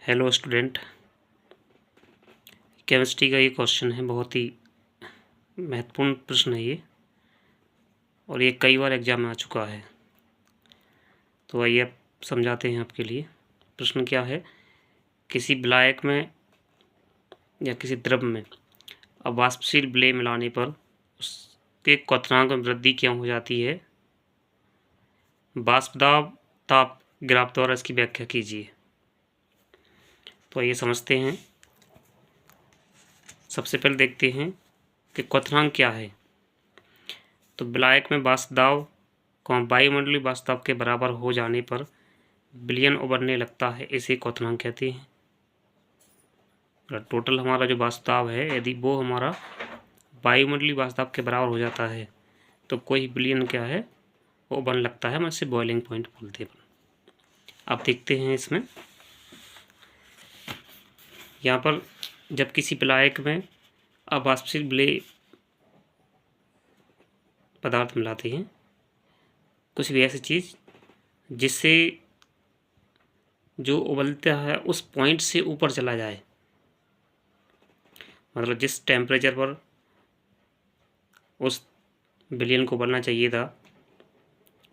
Hello student, chemistry का ये question है। बहुत ही महत्वपूर्ण प्रश्न है ये, और ये कई बार एग्जाम में आ चुका है। तो आइए अब समझाते हैं आपके लिए। प्रश्न क्या है, किसी विलायक में या किसी द्रव में अवाष्पशील विलेय मिलाने पर उसके क्वथनांक में वृद्धि क्यों हो जाती है? वाष्पदाब ताप ग्राफ द्वारा इसकी व्याख्या कीजिए। तो आइए समझते हैं। सबसे पहले देखते हैं कि क्वथनांक क्या है। तो विलायक में वाष्प दाब वायुमंडलीय वाष्प दाब के बराबर हो जाने पर विलयन उभरने लगता है, इसे क्वथनांक कहते हैं। टोटल हमारा जो वाष्प दाब है, यदि वो हमारा वायुमंडलीय वाष्प दाब के बराबर हो जाता है तो कोई विलयन क्या है, वो उभरने लगता है। हम इसे बॉइलिंग पॉइंट बोलते हैं। अब देखते हैं इसमें, यहाँ पर जब किसी विलायक में अवाष्पशील विलेय पदार्थ मिलाते हैं, कुछ भी ऐसी चीज़ जिससे जो उबलता है उस पॉइंट से ऊपर चला जाए, मतलब जिस टेम्परेचर पर उस विलयन को उबलना चाहिए था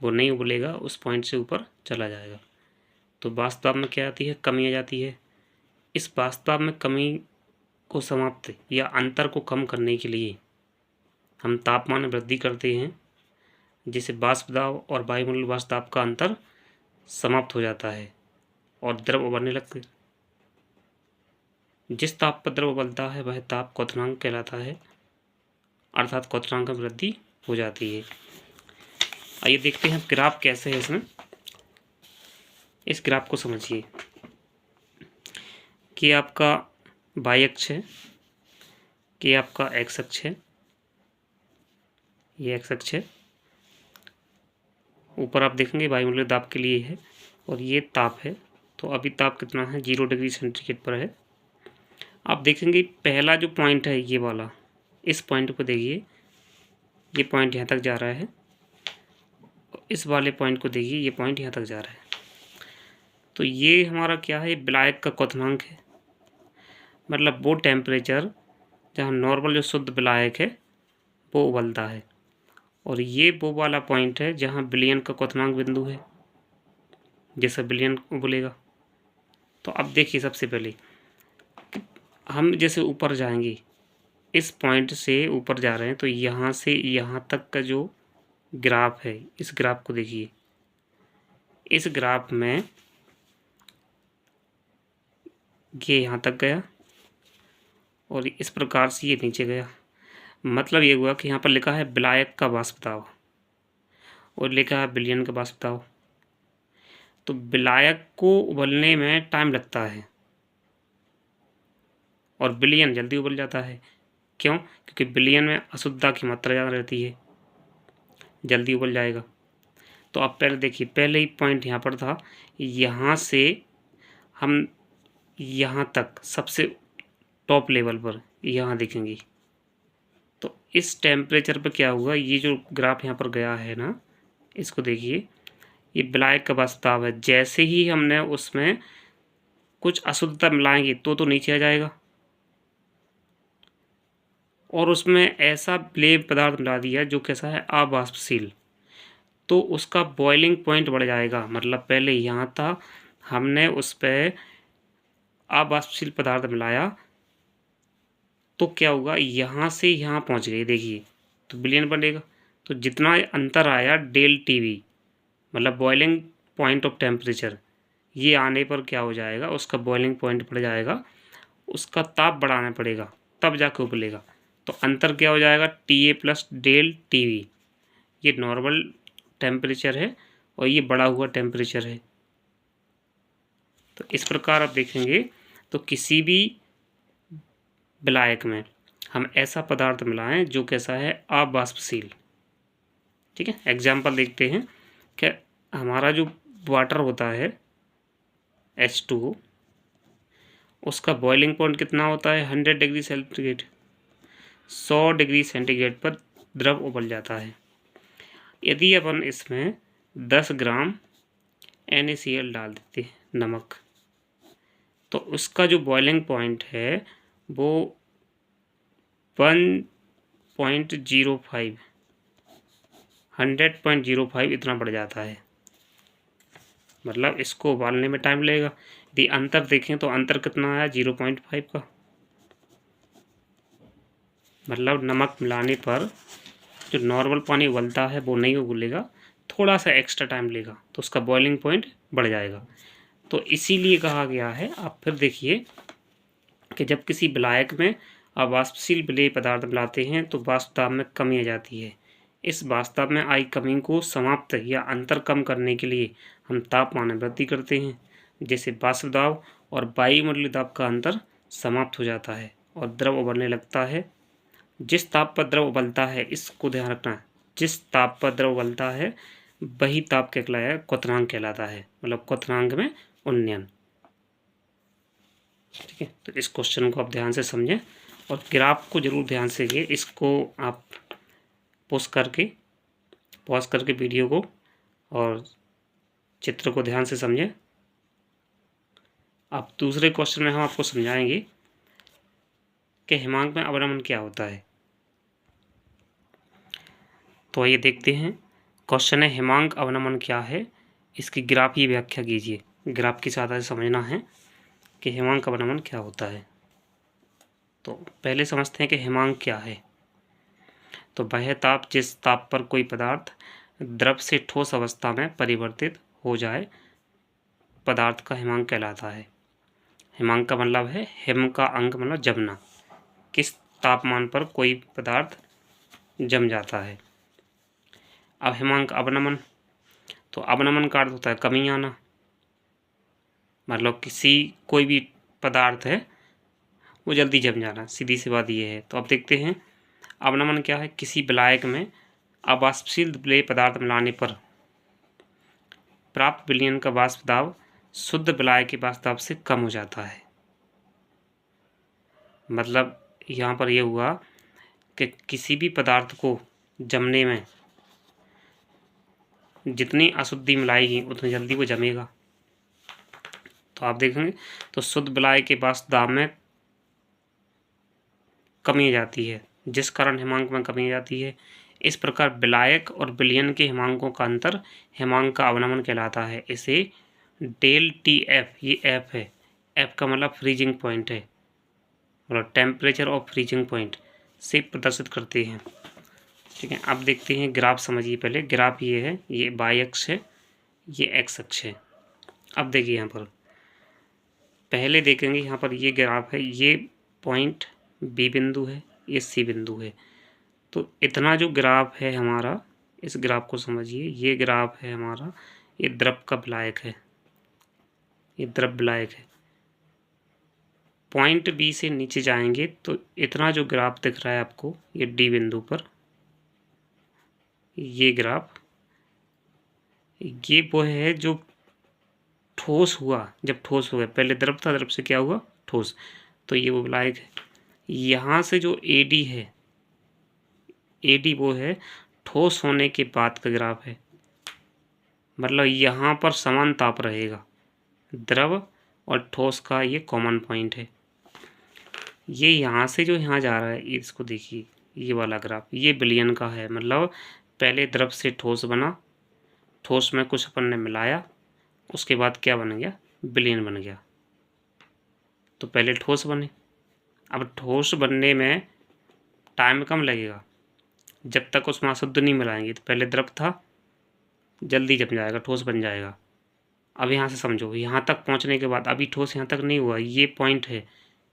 वो नहीं उबलेगा, उस पॉइंट से ऊपर चला जाएगा। तो वाष्प दाब में क्या आती है, कमी आ जाती है। इस वाष्प दाब में कमी को समाप्त या अंतर को कम करने के लिए हम तापमान में वृद्धि करते हैं, जिससे वाष्प दाब और वायुमंडलीय वाष्प दाब का अंतर समाप्त हो जाता है और द्रव उबलने लगते हैं। जिस ताप पर द्रव उबलता है वह ताप क्वथनांक कहलाता है, अर्थात क्वथनांक में वृद्धि हो जाती है। आइए देखते हैं ग्राफ कैसे है इसमें। इस ग्राफ को समझिए कि आपका वाई अक्ष है, कि आपका एक्स अक्ष है, ये एक्स अक्ष है। ऊपर आप देखेंगे वायुमंडलीय दाब के लिए है, और ये ताप है। तो अभी ताप कितना है, 0 डिग्री सेंटीग्रेड पर है। आप देखेंगे पहला जो पॉइंट है ये वाला, इस पॉइंट को देखिए, ये पॉइंट यहाँ तक जा रहा है। इस वाले पॉइंट को देखिए, ये पॉइंट यहाँ तक जा रहा है। तो ये हमारा क्या है, विलायक का क्वथनांक है। मतलब वो टेम्परेचर जहाँ नॉर्मल जो शुद्ध विलायक है वो उबलता है, और ये वो वाला पॉइंट है जहाँ विलयन का क्वथनांक बिंदु है, जैसा विलयन उबलेगा। तो अब देखिए, सबसे पहले हम जैसे ऊपर जाएंगे, इस पॉइंट से ऊपर जा रहे हैं, तो यहाँ से यहाँ तक का जो ग्राफ है, इस ग्राफ को देखिए। इस ग्राफ में ये यहाँ तक गया और इस प्रकार से ये नीचे गया। मतलब ये हुआ कि यहाँ पर लिखा है विलायक का वाष्प दाब और लिखा है विलयन का वाष्प दाब। तो विलायक को उबलने में टाइम लगता है और विलयन जल्दी उबल जाता है। क्यों? क्योंकि विलयन में अशुद्धता की मात्रा ज़्यादा रहती है, जल्दी उबल जाएगा। तो आप पहले देखिए, पहले ही पॉइंट यहाँ पर था, यहाँ से हम यहाँ तक सबसे टॉप लेवल पर यहाँ देखेंगे। तो इस टेम्परेचर पर क्या हुआ, ये जो ग्राफ यहाँ पर गया है ना, इसको देखिए, ये विलायक का वाष्प दाब है। जैसे ही हमने उसमें कुछ अशुद्धता मिलाएंगे तो नीचे आ जाएगा, और उसमें ऐसा विलेय पदार्थ मिला दिया जो कैसा है, अवाष्पशील, तो उसका बॉइलिंग पॉइंट बढ़ जाएगा। मतलब पहले यहाँ था, हमने उस पर अवाष्पशील पदार्थ मिलाया तो क्या होगा, यहाँ से यहाँ पहुँच गए, देखिए, तो विलयन बनेगा। तो जितना अंतर आया डेल टीवी, मतलब बॉइलिंग पॉइंट ऑफ टेम्परेचर, ये आने पर क्या हो जाएगा, उसका बॉइलिंग पॉइंट बढ़ जाएगा, उसका ताप बढ़ाना पड़ेगा, तब जाके उबलेगा। तो अंतर क्या हो जाएगा, TA प्लस डेल टीवी। ये नॉर्मल टेम्परेचर है और ये बढ़ा हुआ टेम्परेचर है। तो इस प्रकार आप देखेंगे, तो किसी भी विलायक में हम ऐसा पदार्थ मिलाएं जो कैसा है, अवाष्पशील। ठीक है, एग्जाम्पल देखते हैं कि हमारा जो वाटर होता है H2O, उसका बॉइलिंग पॉइंट कितना होता है, 100 डिग्री सेंटीग्रेड। 100 डिग्री सेंटीग्रेड पर द्रव उबल जाता है। यदि अपन इसमें 10 ग्राम NaCl डाल देते हैं, नमक, तो उसका जो बॉइलिंग पॉइंट है वो 1.05 100.05 इतना बढ़ जाता है। मतलब इसको उबालने में टाइम लगेगा। यदि अंतर देखें तो अंतर कितना आया 0.5 का। मतलब नमक मिलाने पर जो नॉर्मल पानी उबलता है वो नहीं उबलेगा, थोड़ा सा एक्स्ट्रा टाइम लेगा, तो उसका बॉइलिंग पॉइंट बढ़ जाएगा। तो इसीलिए कहा गया है। आप फिर देखिए कि जब किसी विलायक में अवाष्पशील विलेय पदार्थ मिलाते हैं तो वाष्प दाब में कमी आ जाती है। इस वाष्प दाब में आई कमी को समाप्त या अंतर कम करने के लिए हम तापमान में वृद्धि करते हैं, जैसे वाष्प दाब और वायुमंडलीय दाब का अंतर समाप्त हो जाता है और द्रव उबलने लगता है। जिस ताप पर द्रव उबलता है, इसको ध्यान रखना, जिस ताप पर द्रव उबलता है वही ताप क्वथनांक कहलाता है। मतलब क्वथनांक में उन्नयन। ठीक है, तो इस क्वेश्चन को आप ध्यान से समझें और ग्राफ को जरूर ध्यान से ये इसको आप पॉज करके वीडियो को और चित्र को ध्यान से समझें। अब दूसरे क्वेश्चन में हम आपको समझाएंगे कि हिमांक में अवनमन क्या होता है। तो ये देखते हैं। क्वेश्चन है हिमांक अवनमन क्या है, इसकी ग्राफ की व्याख्या कीजिए। ग्राफ की सहायता से समझना है कि हिमांक अवनमन क्या होता है। तो पहले समझते हैं कि हिमांक क्या है। तो वह ताप जिस ताप पर कोई पदार्थ द्रव से ठोस अवस्था में परिवर्तित हो जाए, पदार्थ का हिमांक कहलाता है। हिमांक का मतलब है हिम का अंक मतलब जमना। किस तापमान पर कोई पदार्थ जम जाता है। अब हिमांक अवनमन, तो अवनमन का अर्थ होता है कमी आना। मतलब कोई भी पदार्थ है वो जल्दी जम जाना, सीधी सी बात ये है। तो अब देखते हैं अवनमन क्या है। किसी विलायक में अवाष्पशील विलेय पदार्थ मिलाने पर प्राप्त विलयन का वाष्प दाब शुद्ध विलायक के वाष्प दाब से कम हो जाता है। मतलब यहाँ पर यह हुआ कि किसी भी पदार्थ को जमने में जितनी अशुद्धि मिलाएगी उतनी जल्दी वो जमेगा। तो आप देखेंगे तो शुद्ध विलायक के वाष्प दाब में कमी आ जाती है, जिस कारण हिमांक में कमी आ जाती है। इस प्रकार विलायक और विलयन के हिमांकों का अंतर हिमांक का अवनमन कहलाता है। इसे डेल टी एफ, ये एफ है, एफ का मतलब फ्रीजिंग पॉइंट है, मतलब टेम्परेचर ऑफ फ्रीजिंग पॉइंट से प्रदर्शित करते हैं। ठीक है, अब देखते हैं ग्राफ समझिए। पहले ग्राफ ये है, ये वाई अक्ष है, ये एक्स अक्ष है। अब देखिए यहाँ पर पहले देखेंगे, यहाँ पर ये ग्राफ है, ये पॉइंट बी बिंदु है, ये सी बिंदु है। तो इतना जो ग्राफ है हमारा, इस ग्राफ को समझिए। ये ग्राफ है हमारा, ये द्रव का विलायक है, ये द्रव विलायक है। पॉइंट बी से नीचे जाएंगे तो इतना जो ग्राफ दिख रहा है आपको, ये डी बिंदु पर ये ग्राफ, ये वो है जो ठोस हुआ। जब ठोस हो गया, पहले द्रव था, द्रव से क्या हुआ ठोस, तो ये वो विलायक है। यहाँ से जो एडी है, एडी वो है ठोस होने के बाद का ग्राफ है। मतलब यहाँ पर समान ताप रहेगा, द्रव और ठोस का ये कॉमन पॉइंट है। ये यहाँ से जो यहाँ जा रहा है, इसको देखिए, ये वाला ग्राफ ये विलयन का है। मतलब पहले द्रव से ठोस बना, ठोस में कुछ अपन ने मिलाया, उसके बाद क्या बन गया, विलयन बन गया। तो पहले ठोस बने। अब ठोस बनने में टाइम कम लगेगा, जब तक उसमें अशुद्ध नहीं मिलाएंगे। तो पहले द्रव था, जल्दी जम जाएगा, ठोस बन जाएगा। अब यहाँ से समझो, यहाँ तक पहुँचने के बाद अभी ठोस यहाँ तक नहीं हुआ, ये पॉइंट है,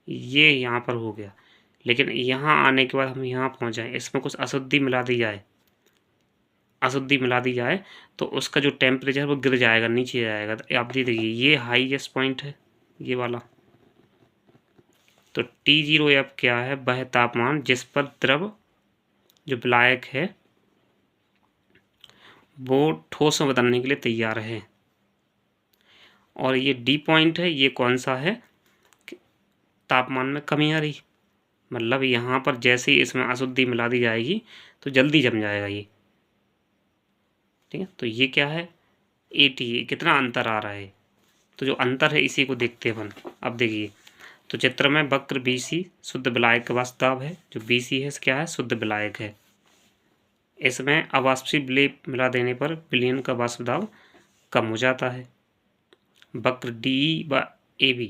ये यहाँ पर हो गया। लेकिन यहाँ आने के बाद हम यहाँ पहुँच जाए, इसमें कुछ अशुद्धि मिला दी जाए, अशुद्धि मिला दी जाए तो उसका जो टेम्परेचर वो गिर जाएगा, नीचे जाएगा। तो आप देखिए ये हाईएस्ट पॉइंट है, ये वाला। तो T0F क्या है, वह तापमान जिस पर द्रव जो विलायक है वो ठोस में बदलने के लिए तैयार है। और ये डी पॉइंट है, ये कौन सा है, तापमान में कमी आ रही। मतलब यहाँ पर जैसे ही इसमें अशुद्धि मिला दी जाएगी तो जल्दी जम जाएगा ये। ठीक है, तो ये क्या है, AT, कितना अंतर आ रहा है। तो जो अंतर है इसी को देखते हैं अपन। अब देखिए, तो चित्र में वक्र BC शुद्ध विलायक का वाष्प दाब है, जो BC है क्या है, शुद्ध विलायक है। इसमें अवाष्पशील विलेप मिला देने पर विलयन का वाष्प दाब कम हो जाता है। वक्र DE व AB,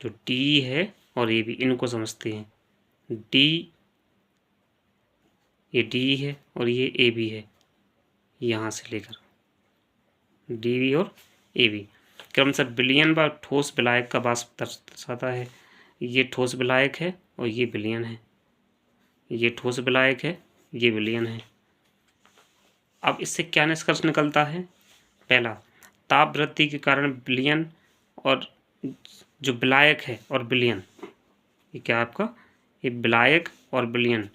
जो DE है और AB इनको समझते हैं। D, ये DE है और ये AB है, यहाँ से लेकर DB और AB क्रमशः विलयन व ठोस विलायक का वाष्प दर्शाता है। ये ठोस विलायक है और ये विलयन है, ये ठोस विलायक है, ये विलयन है। अब इससे क्या निष्कर्ष निकलता है? पहला, ताप वृद्धि के कारण विलयन और जो विलायक है और विलयन, ये क्या आपका, ये विलायक और विलयन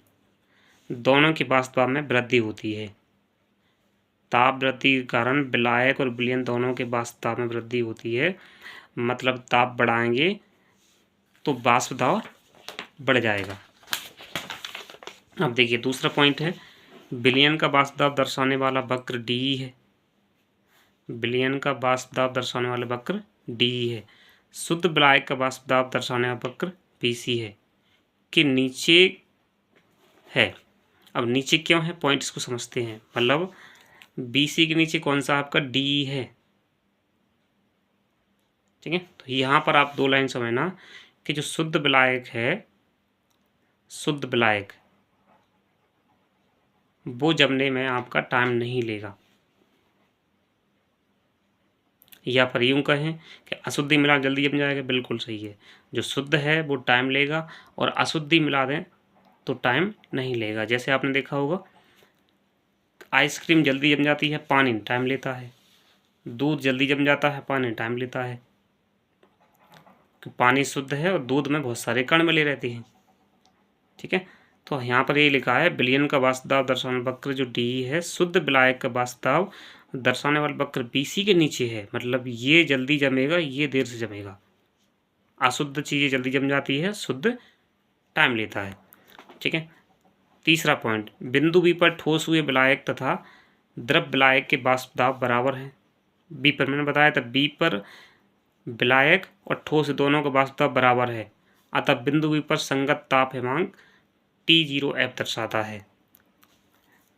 दोनों के वाष्प दाब में वृद्धि होती है। ताप वृद्धि के कारण विलायक और विलयन दोनों के वाष्प दाब में वृद्धि होती है, मतलब ताप बढ़ाएंगे तो वाष्प दाब बढ़ जाएगा। अब देखिए दूसरा पॉइंट है, विलयन का वाष्प दाब दर्शाने वाला वक्र DE है। विलयन का वाष्प दाब दर्शाने वाला वक्र DE है। शुद्ध विलायक का वाष्प दाब दर्शाने वाला वक्र BC है, कि नीचे है। अब नीचे क्यों है, पॉइंट इसको समझते हैं। मतलब BC के नीचे कौन सा आपका DE है, ठीक है। तो यहाँ पर आप 2 लाइन समझना कि जो शुद्ध विलायक है, शुद्ध विलायक वो जमने में आपका टाइम नहीं लेगा, या पर यूँ कहें कि अशुद्धि मिला जल्दी जम जाएगा, बिल्कुल सही है। जो शुद्ध है वो टाइम लेगा और अशुद्धि मिला दें तो टाइम नहीं लेगा। जैसे आपने देखा होगा आइसक्रीम जल्दी जम जाती है, पानी टाइम लेता है। दूध जल्दी जम जाता है, पानी टाइम लेता है। पानी शुद्ध है और दूध में बहुत सारे कण मिले रहते हैं, ठीक है। तो यहाँ पर ये लिखा है विलयन का वाष्प दाब दर्शाने वक्र जो DE है, शुद्ध विलायक का वाष्प दाब दर्शाने वाले वक्र BC के नीचे है। मतलब ये जल्दी जमेगा, ये देर से जमेगा। अशुद्ध चीज़ें जल्दी जम जाती है, शुद्ध टाइम लेता है, ठीक है। तीसरा पॉइंट, बिंदु B पर ठोस हुए विलायक तथा द्रव विलायक के वाष्प दाब बराबर है। B पर मैंने बताया था, B पर विलायक और ठोस दोनों का वाष्प दाब बराबर है, अतः बिंदु B पर संगत ताप हिमांक T0F दर्शाता है।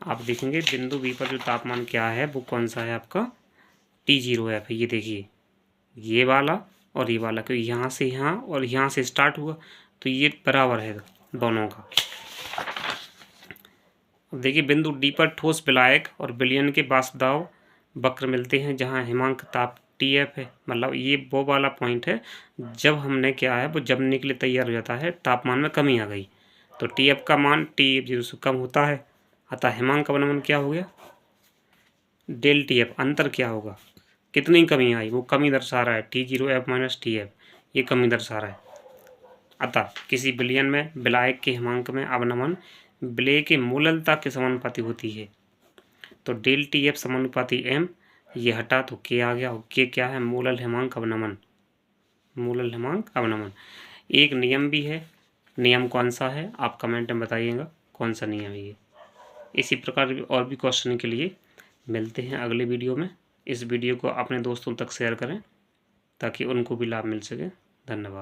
आप देखेंगे बिंदु B पर जो तापमान क्या है वो कौन सा है आपका, T0F है। ये देखिए ये वाला और ये वाला, क्योंकि यहाँ से यहाँ और यहाँ से स्टार्ट हुआ तो ये बराबर है दोनों का। अब देखिए बिंदु D पर ठोस विलायक और विलयन के वाष्प दाब वक्र मिलते हैं जहाँ हिमांक ताप TF है। मतलब ये वो वाला पॉइंट है जब हमने क्या है वो जमने के लिए तैयार हो जाता है, तापमान में कमी आ गई तो TF का मान TF0 से कम होता है, अतः हिमांक का अवनमन क्या हो गया, डेल TF। अंतर क्या होगा, कितनी कमी आई, वो कमी दर्शा रहा है, T0F माइनस TF, ये कमी दर्शा रहा है। अतः किसी विलयन में विलायक के हिमांक में अवनमन विलेय के मूललता के समानुपाती होती है। तो डेल TF समानुपाती M, ये हटा तो K आ गया, और K क्या है, मूलल हिमांक अवनमन। मूलल हिमांक अवनमन एक नियम भी है, नियम कौन सा है आप कमेंट में बताइएगा कौन सा नियम है ये। इसी प्रकार और भी क्वेश्चन के लिए मिलते हैं अगले वीडियो में। इस वीडियो को अपने दोस्तों तक शेयर करें ताकि उनको भी लाभ मिल सके। धन्यवाद।